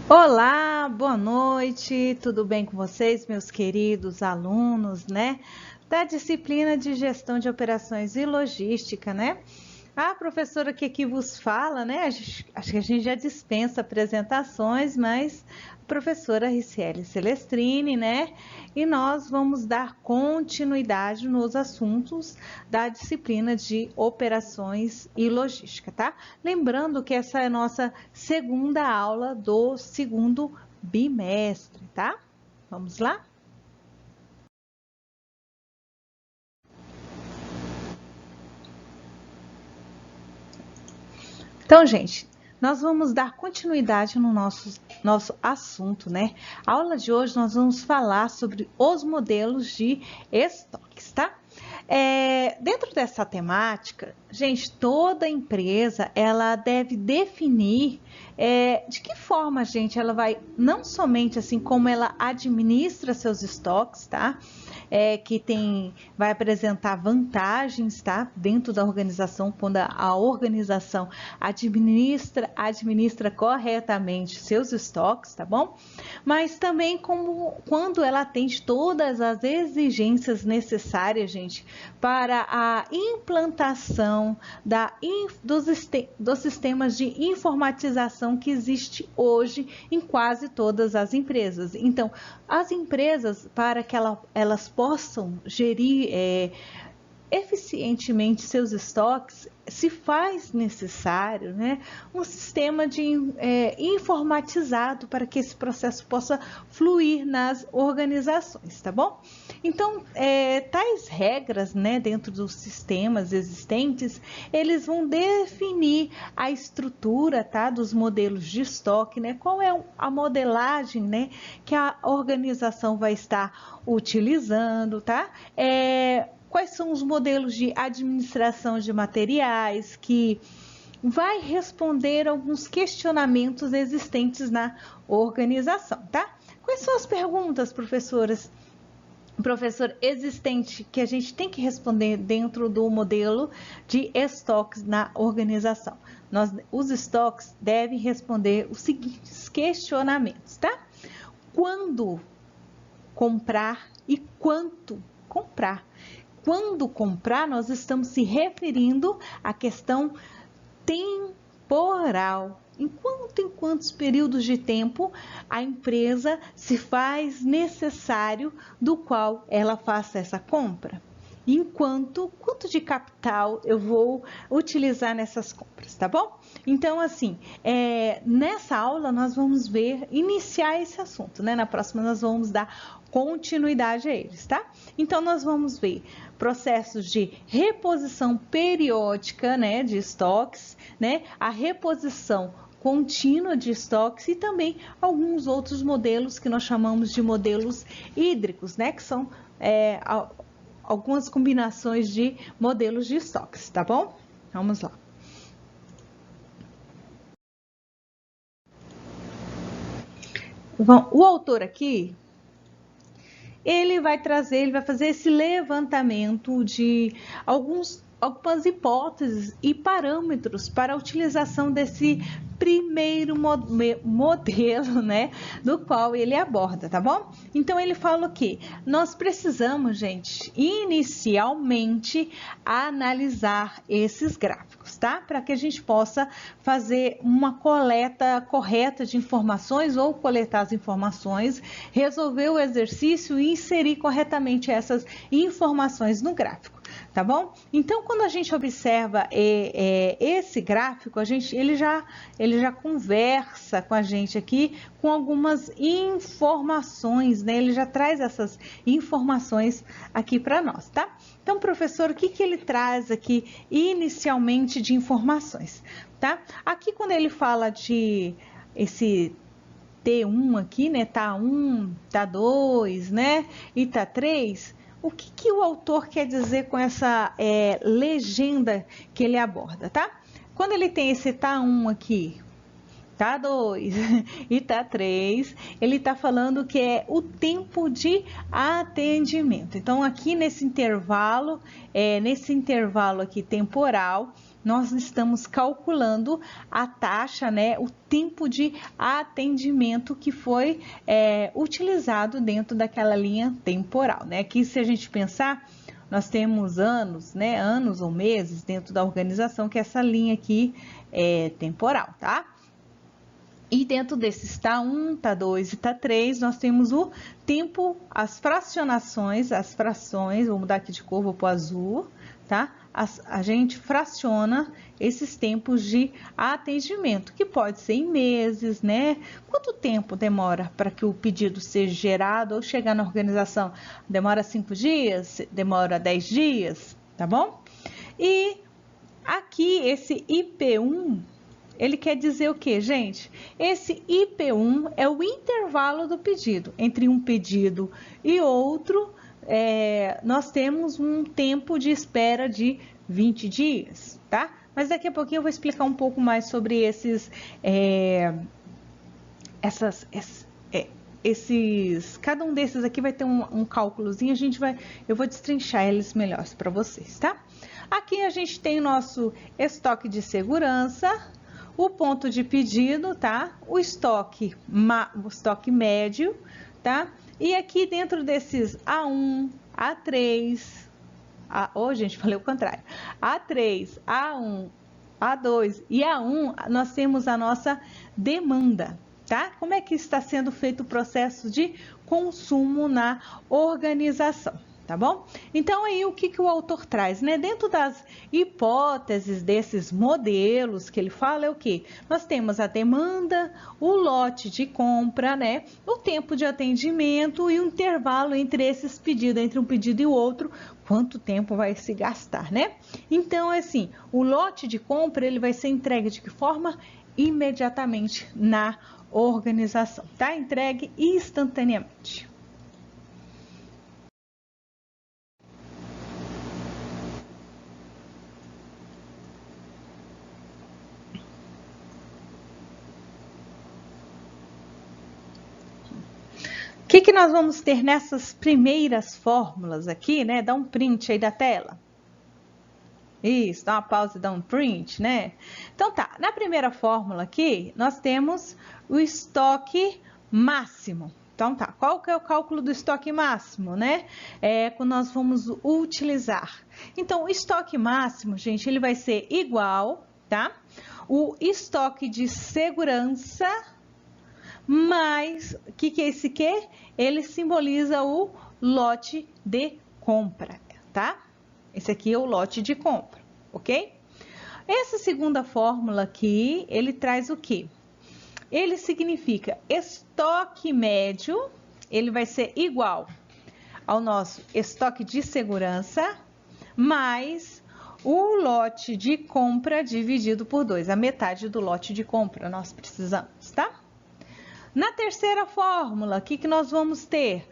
Olá, boa noite, tudo bem com vocês, meus queridos alunos, né? Da disciplina de Gestão de Operações e Logística, né? A professora que aqui vos fala, né? Acho que a gente já dispensa apresentações, mas a professora Ricieli Celestrini, né? E nós vamos dar continuidade nos assuntos da disciplina de Operações e Logística, tá? Lembrando que essa é a nossa segunda aula do segundo bimestre, tá? Vamos lá? Então, gente, nós vamos dar continuidade no nosso assunto, né? A aula de hoje nós vamos falar sobre os modelos de estoques, tá? Dentro dessa temática, gente, toda empresa ela deve definir de que forma, gente, ela vai não somente assim como ela administra seus estoques, tá? Vai apresentar vantagens, tá? Dentro da organização, quando a organização administra corretamente seus estoques, tá bom? Mas também quando ela atende todas as exigências necessárias, gente, para a implantação dos sistemas de informatização que existe hoje em quase todas as empresas. Então, as empresas, para que elas possam gerir eficientemente seus estoques, se faz necessário, né, um sistema informatizado para que esse processo possa fluir nas organizações, tá bom? Então, tais regras, né, dentro dos sistemas existentes, eles vão definir a estrutura, tá, dos modelos de estoque, né, qual é a modelagem, né, que a organização vai estar utilizando, tá? Quais são os modelos de administração de materiais que vai responder alguns questionamentos existentes na organização, tá? Quais são as perguntas, professor, existente que a gente tem que responder dentro do modelo de estoques na organização? Os estoques devem responder os seguintes questionamentos, tá? Quando comprar e quanto comprar? Quando comprar, nós estamos se referindo à questão temporal. Em quantos períodos de tempo a empresa se faz necessário do qual ela faça essa compra? Quanto de capital eu vou utilizar nessas compras, tá bom? Então, assim, nessa aula nós vamos iniciar esse assunto, né? Na próxima nós vamos dar continuidade a eles, tá? Então, nós vamos ver processos de reposição periódica, né, de estoques, né? A reposição contínua de estoques e também alguns outros modelos que nós chamamos de modelos hídricos, né? Que são algumas combinações de modelos de estoques, tá bom? Vamos lá. O autor aqui, ele vai fazer esse levantamento de algumas hipóteses e parâmetros para a utilização desse primeiro modelo, né, do qual ele aborda, tá bom? Então, ele fala que nós precisamos, gente, inicialmente analisar esses gráficos, tá? Para que a gente possa fazer uma coleta correta de informações ou coletar as informações, resolver o exercício e inserir corretamente essas informações no gráfico. Tá bom? Então, quando a gente observa esse gráfico, ele já conversa com a gente aqui com algumas informações, né? Ele já traz essas informações aqui para nós, tá? Então, professor, o que ele traz aqui inicialmente de informações, tá? Aqui, quando ele fala de esse T1 aqui, né? Tá 1, tá 2, né? E tá 3. O que o autor quer dizer com essa legenda que ele aborda, tá? Quando ele tem esse tá 1 aqui, tá 2 e tá 3, ele tá falando que é o tempo de atendimento. Então, aqui nesse intervalo aqui temporal, nós estamos calculando a taxa, né, o tempo de atendimento que foi utilizado dentro daquela linha temporal, né? Aqui, se a gente pensar, nós temos anos, né, anos ou meses dentro da organização, que essa linha aqui é temporal, tá? E dentro desses tá 1, tá 2 e tá 3, nós temos o tempo, as fracionações, as frações, vou mudar aqui de cor, vou pro azul, tá? A gente fraciona esses tempos de atendimento, que pode ser em meses, né? Quanto tempo demora para que o pedido seja gerado ou chegar na organização? Demora 5 dias? Demora 10 dias? Tá bom? E aqui, esse IP1, ele quer dizer o que, gente? Esse IP1 é o intervalo do pedido. Entre um pedido e outro, nós temos um tempo de espera de 20 dias, tá? Mas daqui a pouquinho eu vou explicar um pouco mais sobre cada um desses aqui vai ter um cálculozinho, eu vou destrinchar eles melhores para vocês, tá? Aqui a gente tem o nosso estoque de segurança, o ponto de pedido, tá? O estoque médio, tá? E aqui dentro desses A1, A3, gente, falei o contrário. A3, A1, A2 e A1, nós temos a nossa demanda, tá? Como é que está sendo feito o processo de consumo na organização? Tá bom? Então, aí, o que o autor traz, né? Dentro das hipóteses desses modelos que ele fala, é o que? Nós temos a demanda, o lote de compra, né? O tempo de atendimento e o intervalo entre esses pedidos, entre um pedido e o outro, quanto tempo vai se gastar, né? Então, assim, o lote de compra, ele vai ser entregue de que forma? Imediatamente na organização, tá? Entregue instantaneamente. O que nós vamos ter nessas primeiras fórmulas aqui, né? Dá um print aí da tela. Isso, dá uma pausa e dá um print, né? Então tá, na primeira fórmula aqui, nós temos o estoque máximo. Então tá, qual que é o cálculo do estoque máximo, né? Quando nós vamos utilizar. Então, o estoque máximo, gente, ele vai ser igual, tá? O estoque de segurança, mas, o que é esse quê? Ele simboliza o lote de compra, tá? Esse aqui é o lote de compra, ok? Essa segunda fórmula aqui, ele traz o quê? Ele significa estoque médio, ele vai ser igual ao nosso estoque de segurança, mais o lote de compra dividido por 2, a metade do lote de compra nós precisamos, tá? Na terceira fórmula, o que nós vamos ter?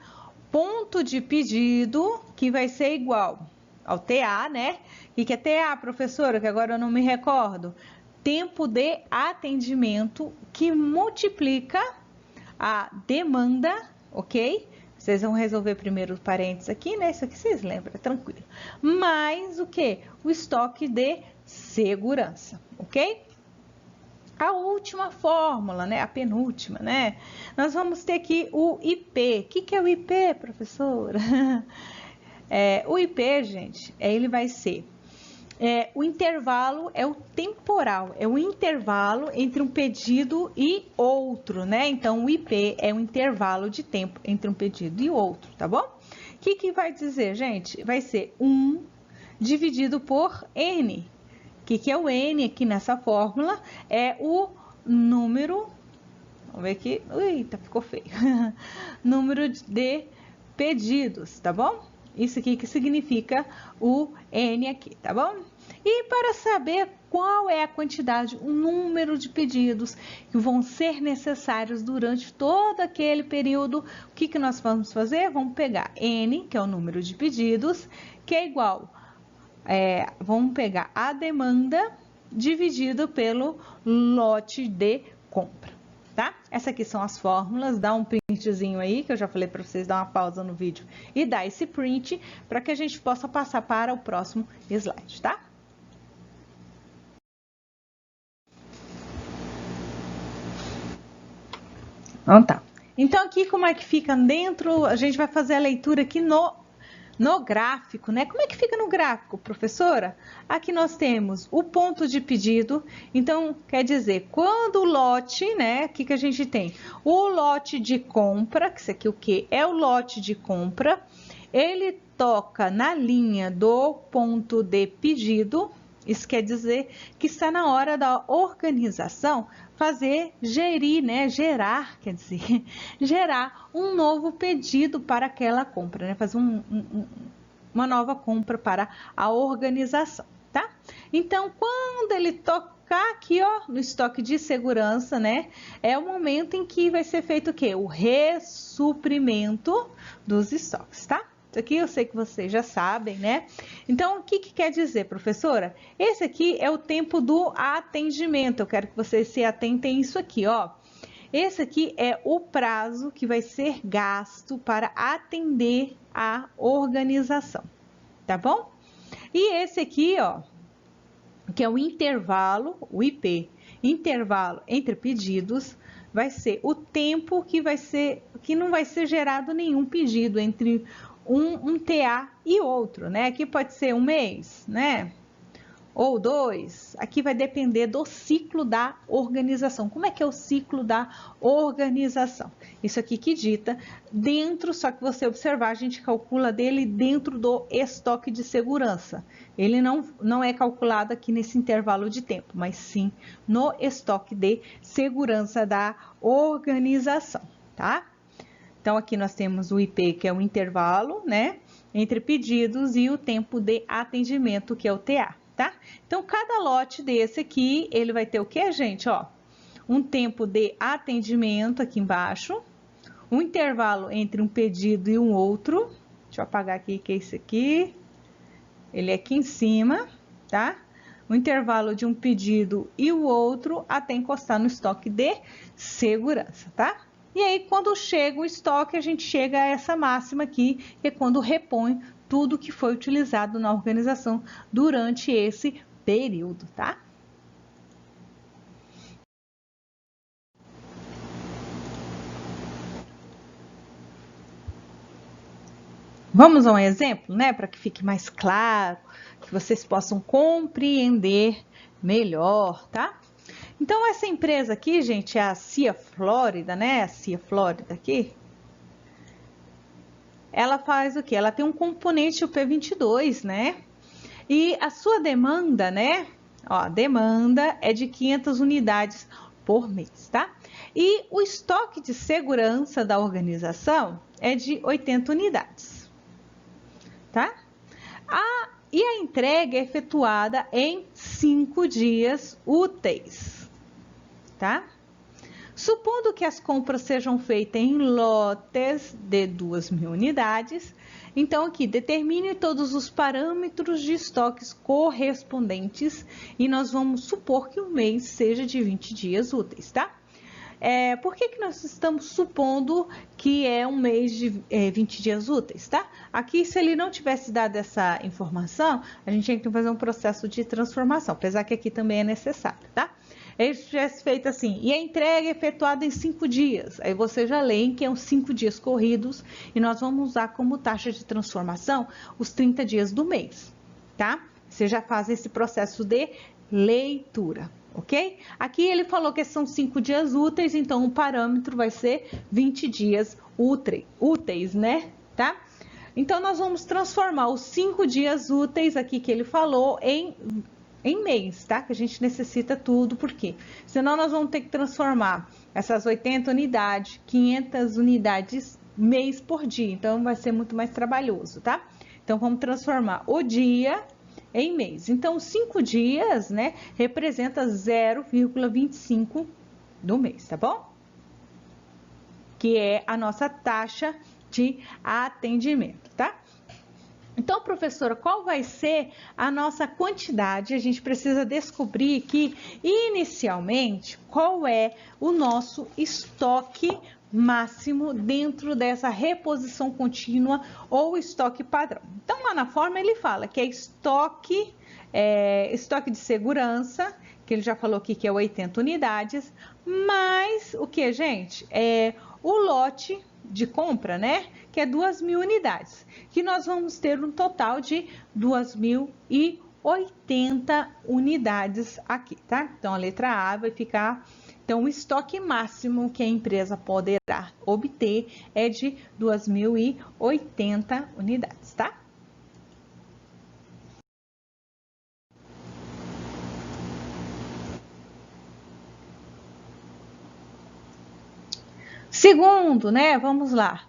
Ponto de pedido, que vai ser igual ao TA, né? O que é TA, professora? Que agora eu não me recordo. Tempo de atendimento, que multiplica a demanda, ok? Vocês vão resolver primeiro os parênteses aqui, né? Isso aqui vocês lembram, é tranquilo. Mais o que? O estoque de segurança, ok? A última fórmula, né? A penúltima, né? Nós vamos ter aqui o IP. O que é o IP, professora? O IP, gente, ele vai ser... o intervalo é o temporal, é o intervalo entre um pedido e outro, né? Então, o IP é o intervalo de tempo entre um pedido e outro, tá bom? O que vai dizer, gente? Vai ser 1 dividido por N. O que é o N aqui nessa fórmula? É o número, vamos ver aqui, eita, ficou feio, número de pedidos, tá bom? Isso aqui que significa o N aqui, tá bom? E para saber qual é a quantidade, o número de pedidos que vão ser necessários durante todo aquele período, o que nós vamos fazer? Vamos pegar N, que é o número de pedidos, que é igual... vamos pegar a demanda dividido pelo lote de compra, tá? Essas aqui são as fórmulas, dá um printzinho aí, que eu já falei para vocês, dar uma pausa no vídeo e dar esse print para que a gente possa passar para o próximo slide, tá? Então tá. Então aqui como é que fica dentro, a gente vai fazer a leitura aqui no gráfico, né? Como é que fica no gráfico, professora? Aqui nós temos o ponto de pedido, então quer dizer, quando o lote, né? O que a gente tem? O lote de compra, que isso aqui o que? É o lote de compra, ele toca na linha do ponto de pedido, isso quer dizer que está na hora da organização gerir, né? Gerar, quer dizer, gerar um novo pedido para aquela compra, né? Fazer uma nova compra para a organização, tá? Então, quando ele tocar aqui, ó, no estoque de segurança, né? É o momento em que vai ser feito o quê? O ressuprimento dos estoques, tá? Isso aqui eu sei que vocês já sabem, né? Então, o que quer dizer, professora? Esse aqui é o tempo do atendimento. Eu quero que vocês se atentem a isso aqui, ó. Esse aqui é o prazo que vai ser gasto para atender a organização, tá bom? E esse aqui, ó, que é o intervalo, o IP, intervalo entre pedidos, vai ser o tempo que não vai ser gerado nenhum pedido entre um TA e outro, né? Aqui pode ser um mês, né? Ou 2, aqui vai depender do ciclo da organização. Como é que é o ciclo da organização? Isso aqui que dita dentro, só que você observar, a gente calcula dele dentro do estoque de segurança. Ele não é calculado aqui nesse intervalo de tempo, mas sim no estoque de segurança da organização, tá? Então, aqui nós temos o IP, que é o intervalo, né, entre pedidos e o tempo de atendimento, que é o TA. Tá? Então, cada lote desse aqui, ele vai ter o que, gente? Ó, um tempo de atendimento aqui embaixo, um intervalo entre um pedido e um outro. Deixa eu apagar aqui, que é esse aqui. Ele é aqui em cima, tá? O intervalo de um pedido e o outro até encostar no estoque de segurança, tá? E aí, quando chega o estoque, a gente chega a essa máxima aqui, que é quando repõe tudo que foi utilizado na organização durante esse período, tá? Vamos a um exemplo, né, para que fique mais claro, que vocês possam compreender melhor, tá? Então, essa empresa aqui, gente, é a CIA Flórida, né? A CIA Flórida aqui. Ela faz o quê? Ela tem um componente UP22, né? E a sua demanda, né? Ó, a demanda é de 500 unidades por mês, tá? E o estoque de segurança da organização é de 80 unidades, tá? E a entrega é efetuada em 5 dias úteis, tá? Supondo que as compras sejam feitas em lotes de 2.000 unidades, então aqui determine todos os parâmetros de estoques correspondentes e nós vamos supor que o mês seja de 20 dias úteis, tá? Por que nós estamos supondo que é um mês de 20 dias úteis, tá? Aqui, se ele não tivesse dado essa informação, a gente tinha que fazer um processo de transformação, apesar que aqui também é necessário, tá? Ele tivesse feito assim, e a entrega é efetuada em 5 dias. Aí você já lê que é uns 5 dias corridos e nós vamos usar como taxa de transformação os 30 dias do mês, tá? Você já faz esse processo de leitura, ok? Aqui ele falou que são 5 dias úteis, então o parâmetro vai ser 20 dias úteis, né? Tá? Então, nós vamos transformar os 5 dias úteis aqui que ele falou em mês, tá? Que a gente necessita tudo, por quê? Senão nós vamos ter que transformar essas 80 unidades, 500 unidades mês por dia, então vai ser muito mais trabalhoso, tá? Então, vamos transformar o dia em mês. Então, 5 dias, né, representa 0,25 do mês, tá bom? Que é a nossa taxa de atendimento, tá? Então, professora, qual vai ser a nossa quantidade? A gente precisa descobrir aqui, inicialmente, qual é o nosso estoque máximo dentro dessa reposição contínua ou estoque padrão. Então, lá na forma ele fala que é estoque de segurança, que ele já falou aqui que é 80 unidades, mais o que, gente? O lote de compra, né? Que é 2.000 unidades, que nós vamos ter um total de 2.080 unidades aqui, tá? Então, a letra A vai ficar... Então, o estoque máximo que a empresa poderá obter é de 2.080 unidades, tá? Segundo, né? Vamos lá.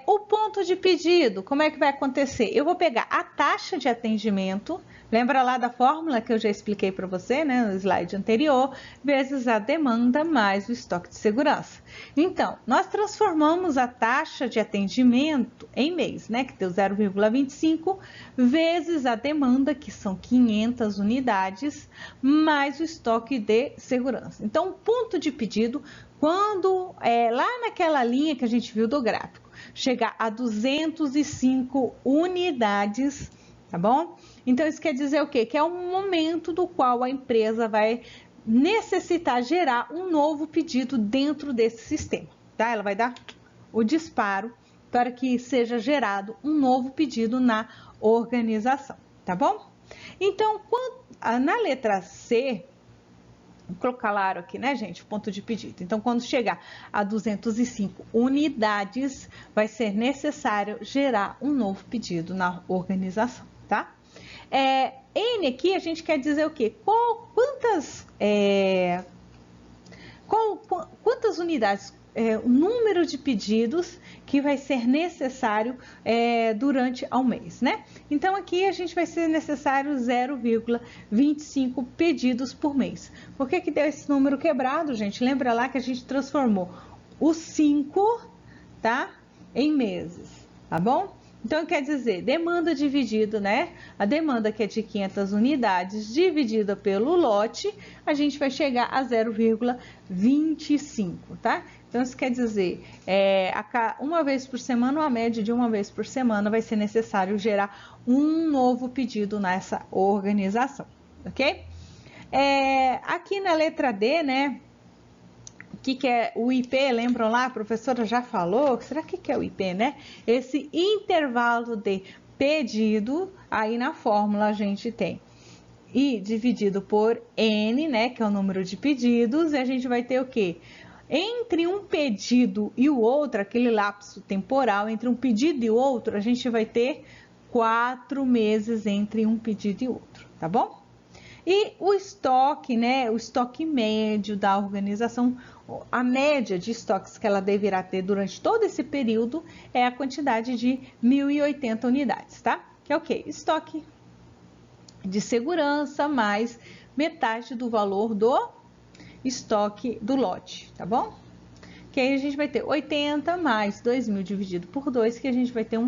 O ponto de pedido, como é que vai acontecer? Eu vou pegar a taxa de atendimento, lembra lá da fórmula que eu já expliquei para você, né, no slide anterior, vezes a demanda mais o estoque de segurança. Então, nós transformamos a taxa de atendimento em mês, né, que deu 0,25, vezes a demanda, que são 500 unidades, mais o estoque de segurança. Então, o ponto de pedido, quando lá naquela linha que a gente viu do gráfico, chegar a 205 unidades, tá bom? Então, isso quer dizer o quê? Que é um momento do qual a empresa vai necessitar gerar um novo pedido dentro desse sistema, tá? Ela vai dar o disparo para que seja gerado um novo pedido na organização, tá bom? Então, na letra C, vou colocar claro aqui, né, gente, o ponto de pedido. Então, quando chegar a 205 unidades, vai ser necessário gerar um novo pedido na organização, tá? N aqui a gente quer dizer o quê? Quantas unidades, o número de pedidos que vai ser necessário durante ao mês, né? Então, aqui a gente vai ser necessário 0,25 pedidos por mês. Por que deu esse número quebrado, gente? Lembra lá que a gente transformou os 5, tá, em meses, tá bom? Então, quer dizer, demanda dividido, né? A demanda que é de 500 unidades dividida pelo lote, a gente vai chegar a 0,25, tá? Então, isso quer dizer, uma vez por semana, uma média de uma vez por semana, vai ser necessário gerar um novo pedido nessa organização, ok? Aqui na letra D, né? O que é o IP? Lembram lá? A professora já falou. Será que é o IP, né? Esse intervalo de pedido, aí na fórmula a gente tem I dividido por N, né? Que é o número de pedidos, e a gente vai ter o quê? Entre um pedido e o outro, aquele lapso temporal entre um pedido e o outro, a gente vai ter 4 meses entre um pedido e outro, tá bom? E o estoque, né? O estoque médio da organização, a média de estoques que ela deverá ter durante todo esse período é a quantidade de 1.080 unidades, tá? Que é o quê? Estoque de segurança mais metade do valor do estoque do lote, tá bom? Que aí a gente vai ter 80 mais 2.000 dividido por 2, que a gente vai ter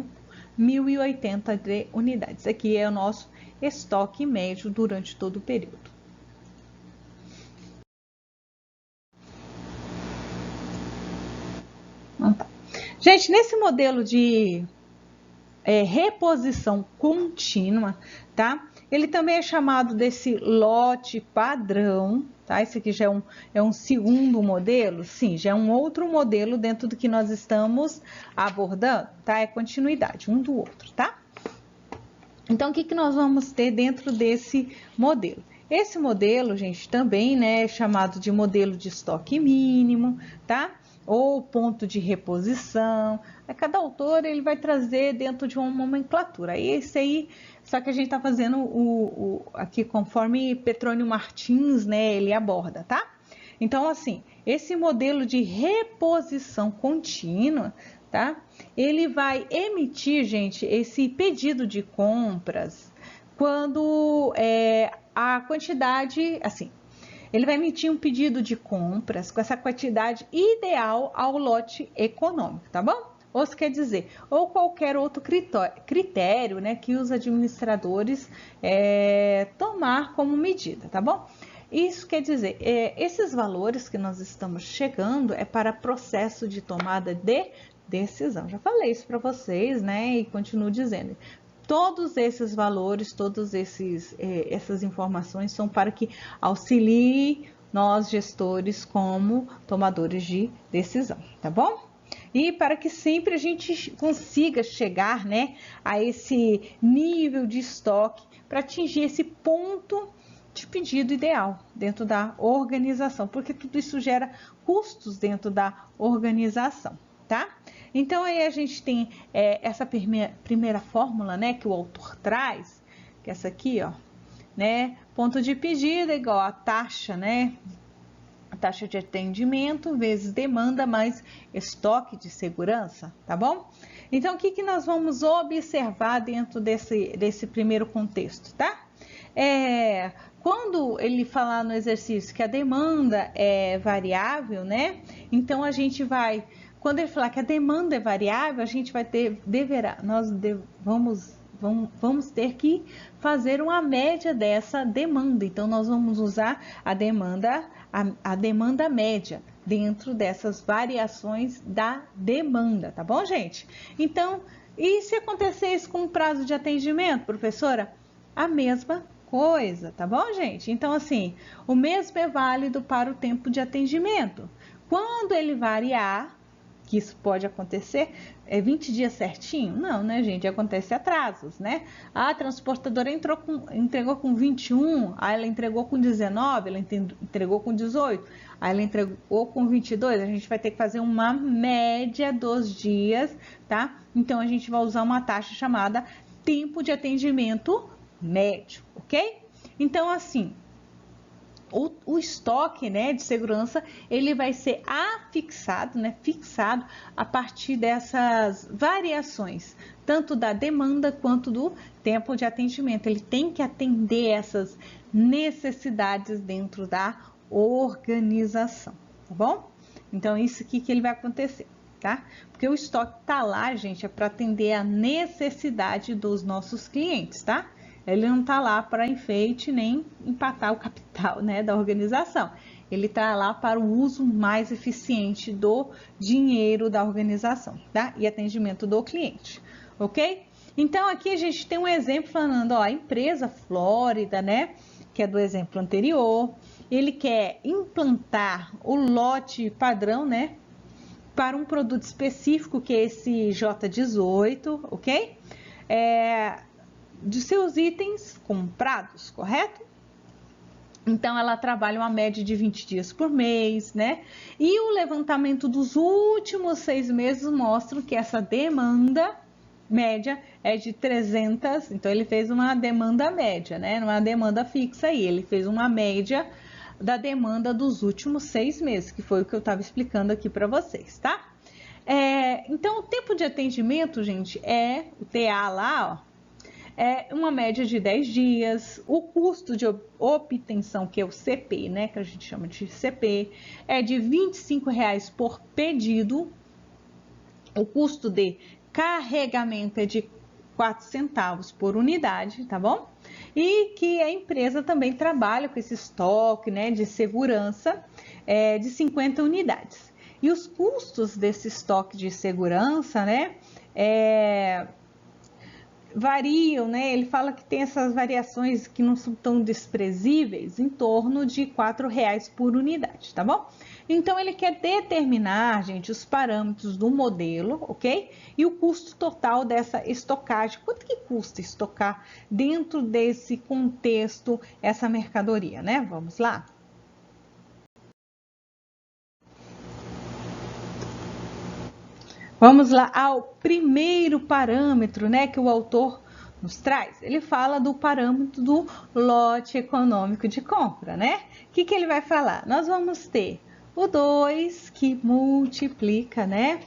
1.080 de unidades. Aqui é o nosso estoque médio durante todo o período. Então, gente, nesse modelo de reposição contínua, tá? Ele também é chamado desse lote padrão, tá? Esse aqui já é um segundo modelo, sim, já é um outro modelo dentro do que nós estamos abordando, tá? É continuidade um do outro, tá? Então, o que nós vamos ter dentro desse modelo? Esse modelo, gente, também, né, é chamado de modelo de estoque mínimo, tá? Ou ponto de reposição. Cada autor ele vai trazer dentro de uma nomenclatura. Esse aí, só que a gente está fazendo aqui conforme Petrônio Martins, né, ele aborda, tá? Então, assim, esse modelo de reposição contínua, tá? Ele vai emitir, gente, esse pedido de compras quando a quantidade, assim, ele vai emitir um pedido de compras com essa quantidade ideal ao lote econômico, tá bom? Ou se quer dizer, ou qualquer outro critério, né, que os administradores tomar como medida, tá bom? Isso quer dizer, esses valores que nós estamos chegando é para processo de tomada de decisão. Já falei isso para vocês, né, e continuo dizendo. todos esses valores, essas informações são para que auxilie nós gestores como tomadores de decisão, tá bom? E para que sempre a gente consiga chegar, né, a esse nível de estoque para atingir esse ponto de pedido ideal dentro da organização, porque tudo isso gera custos dentro da organização, tá? Então aí a gente tem essa primeira fórmula, né, que o autor traz, que é essa aqui, ó, né, ponto de pedido é igual a taxa, né, a taxa de atendimento vezes demanda mais estoque de segurança, tá bom? Então, o que nós vamos observar dentro desse primeiro contexto, tá? Quando ele falar no exercício que a demanda é variável, né? Então, a gente vai, quando ele falar que a demanda é variável, a gente vai ter, vamos ter que fazer uma média dessa demanda. Então, nós vamos usar a demanda média dentro dessas variações da demanda, tá bom, gente? Então, e se acontecer isso com o prazo de atendimento, professora? A mesma coisa, tá bom, gente? Então, assim, o mesmo é válido para o tempo de atendimento. Quando ele variar, que isso pode acontecer, 20 dias certinho? Não, né, gente? Acontece atrasos, né? A transportadora entregou com 21, aí ela entregou com 19, ela entregou com 18, aí ela entregou com 22, a gente vai ter que fazer uma média dos dias, tá? Então, a gente vai usar uma taxa chamada tempo de atendimento médio, ok? Então, assim, o estoque, né, de segurança, ele vai ser afixado, né, fixado a partir dessas variações, tanto da demanda quanto do tempo de atendimento. Ele tem que atender essas necessidades dentro da organização, tá bom? Então, isso aqui que ele vai acontecer, tá? Porque o estoque tá lá, gente, é para atender a necessidade dos nossos clientes, tá? Ele não está lá para enfeite nem empatar o capital, né, da organização. Ele está lá para o uso mais eficiente do dinheiro da organização, tá? E atendimento do cliente, ok? Então, aqui a gente tem um exemplo falando, ó, a empresa Flórida, né, que é do exemplo anterior, ele quer implantar o lote padrão, né, para um produto específico, que é esse J18, ok? De seus itens comprados, correto? Então, ela trabalha uma média de 20 dias por mês, né? E o levantamento dos últimos 6 meses mostra que essa demanda média é de 300, então ele fez uma demanda média, né? Não é uma demanda fixa aí, ele fez uma média da demanda dos últimos 6 meses, que foi o que eu estava explicando aqui para vocês, tá? Então, o tempo de atendimento, gente, o TA lá, ó, é uma média de 10 dias, o custo de obtenção, que é o CP, né, que a gente chama de CP, é de R$25 por pedido, o custo de carregamento é de 4 centavos por unidade, tá bom? E que a empresa também trabalha com esse estoque, né, de segurança de 50 unidades. E os custos desse estoque de segurança, né, variam, né? Ele fala que tem essas variações que não são tão desprezíveis, em torno de R$4 por unidade, tá bom? Então, ele quer determinar, gente, os parâmetros do modelo, ok? E o custo total dessa estocagem. Quanto que custa estocar dentro desse contexto essa mercadoria, né? Vamos lá? Vamos lá ao primeiro parâmetro, né, que o autor nos traz. Ele fala do parâmetro do lote econômico de compra, né? O que ele vai falar? Nós vamos ter o 2 que multiplica, né?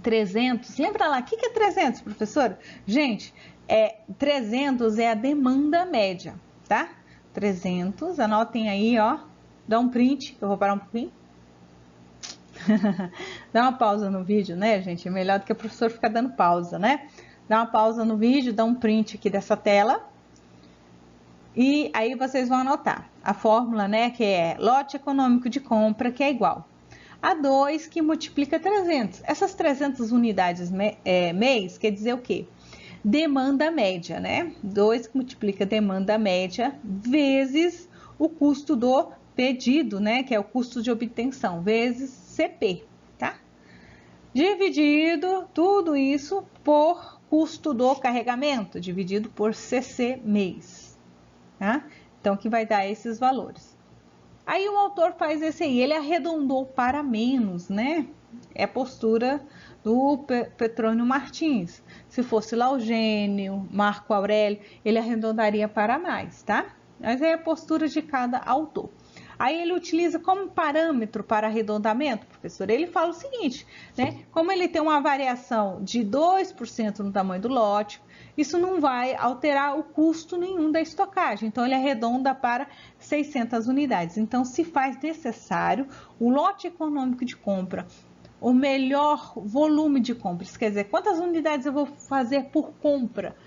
300. Lembra lá, o que é 300, professora? Gente, 300 é a demanda média, tá? 300, anotem aí, ó. Dá um print, eu vou parar um pouquinho. Dá uma pausa no vídeo, né, gente? É melhor do que o professor ficar dando pausa, né? Dá uma pausa no vídeo, dá um print aqui dessa tela. E aí vocês vão anotar a fórmula, né, que é lote econômico de compra, que é igual a 2 que multiplica 300. Essas 300 unidades mês quer dizer o quê? demanda média, né? 2 que multiplica demanda média vezes o custo do pedido, né? Que é o custo de obtenção, vezes CP, tá? Dividido tudo isso por custo do carregamento, dividido por CC mês, tá? Então, que vai dar esses valores. Aí o autor faz esse aí, ele arredondou para menos, né? É a postura do Petrônio Martins. Se fosse Laugênio, Marco Aurélio, ele arredondaria para mais, tá? Mas é a postura de cada autor. Aí ele utiliza como parâmetro para arredondamento, professor, ele fala o seguinte, né? Como ele tem uma variação de 2% no tamanho do lote, isso não vai alterar o custo nenhum da estocagem. Então, ele arredonda para 600 unidades. Então, se faz necessário o lote econômico de compra, o melhor volume de compras, quer dizer, quantas unidades eu vou fazer por compra?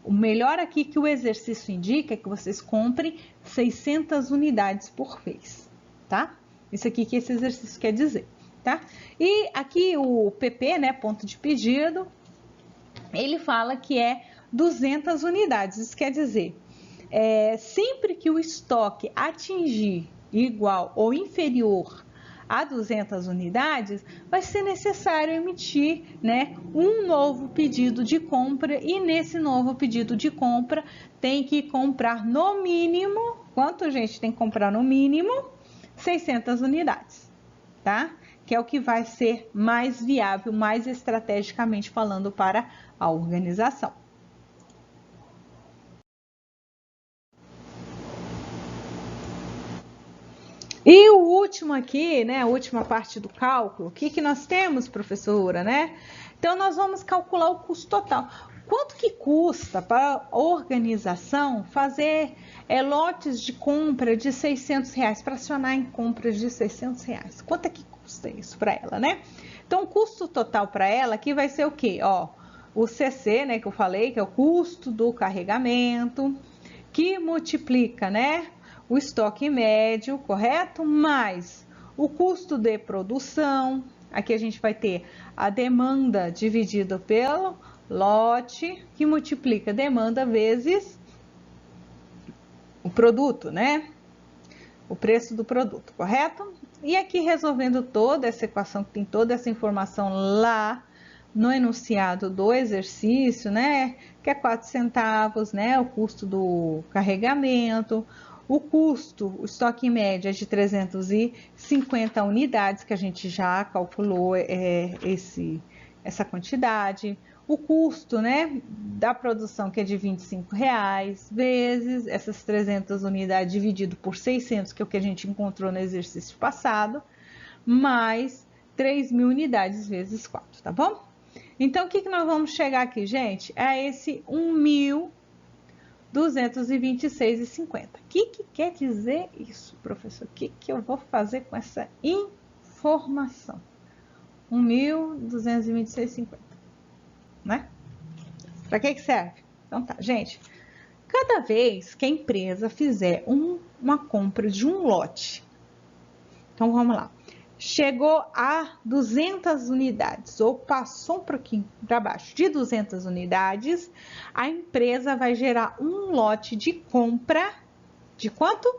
O melhor aqui que o exercício indica é que vocês comprem 600 unidades por vez, tá? Isso aqui que esse exercício quer dizer, tá? E aqui o PP, né, ponto de pedido, ele fala que é 200 unidades. Isso quer dizer, sempre que o estoque atingir igual ou inferior a 200 unidades, vai ser necessário emitir, né, um novo pedido de compra, e nesse novo pedido de compra tem que comprar no mínimo, quanto, gente? Tem que comprar no mínimo 600 unidades, tá? Que é o que vai ser mais viável, mais estrategicamente falando para a organização. E o último aqui, né, a última parte do cálculo, o que nós temos, professora, né? Então, nós vamos calcular o custo total. Quanto que custa para a organização fazer lotes de compra de R$600, para acionar em compras de R$600? Quanto é que custa isso para ela, né? Então, o custo total para ela aqui vai ser o quê? Ó, o CC, né, que eu falei, que é o custo do carregamento, que multiplica, né, o estoque médio, correto? Mais o custo de produção. Aqui a gente vai ter a demanda dividida pelo lote, que multiplica demanda vezes o produto, né? O preço do produto, correto? E aqui resolvendo toda essa equação, que tem toda essa informação lá no enunciado do exercício, né? Que é 4 centavos, né? O custo do carregamento. O custo, o estoque médio é de 350 unidades, que a gente já calculou essa quantidade. O custo, né, da produção, que é de R$25, vezes essas 300 unidades dividido por 600, que é o que a gente encontrou no exercício passado, mais 3.000 unidades vezes 4, tá bom? Então, o que nós vamos chegar aqui, gente? É esse 1.226,50. O que quer dizer isso, professor? O que eu vou fazer com essa informação? 1.226,50, né? Para que serve? Então tá, gente. Cada vez que a empresa fizer uma compra de um lote, então vamos lá, chegou a 200 unidades, ou passou um pouquinho para baixo de 200 unidades, a empresa vai gerar um lote de compra de quanto?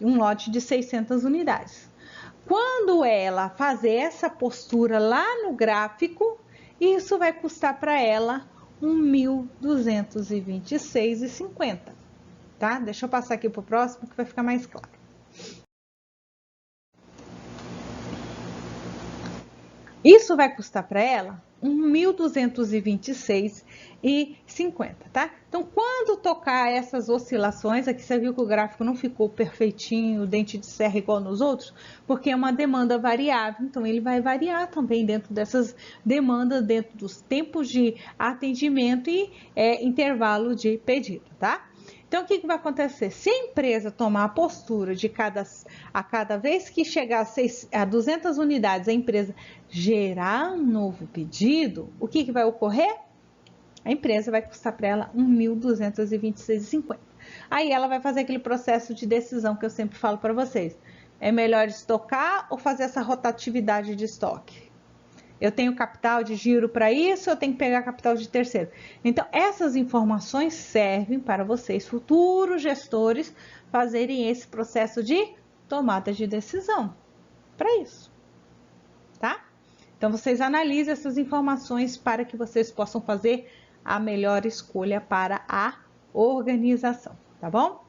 Um lote de 600 unidades. Quando ela fazer essa postura lá no gráfico, isso vai custar para ela 1.226,50, tá? Deixa eu passar aqui para o próximo que vai ficar mais claro. Isso vai custar para ela 1.226,50, tá? Então, quando tocar essas oscilações, aqui você viu que o gráfico não ficou perfeitinho, dente de serra igual nos outros, porque é uma demanda variável, então ele vai variar também dentro dessas demandas, dentro dos tempos de atendimento e intervalo de pedido, tá? Então, o que vai acontecer? Se a empresa tomar a postura de a cada vez que chegar a 200 unidades, a empresa gerar um novo pedido, o que vai ocorrer? A empresa vai custar para ela 1.226,50. Aí ela vai fazer aquele processo de decisão que eu sempre falo para vocês. É melhor estocar ou fazer essa rotatividade de estoque? Eu tenho capital de giro para isso, eu tenho que pegar capital de terceiro. Então, essas informações servem para vocês, futuros gestores, fazerem esse processo de tomada de decisão. Para isso, tá? Então, vocês analisem essas informações para que vocês possam fazer a melhor escolha para a organização, tá bom?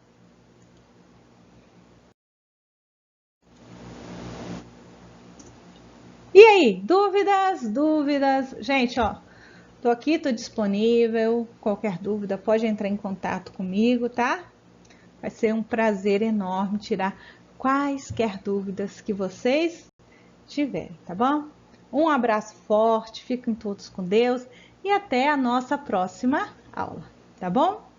E aí, dúvidas? Dúvidas? Gente, ó, tô aqui, tô disponível. Qualquer dúvida, pode entrar em contato comigo, tá? Vai ser um prazer enorme tirar quaisquer dúvidas que vocês tiverem, tá bom? Um abraço forte, fiquem todos com Deus e até a nossa próxima aula, tá bom?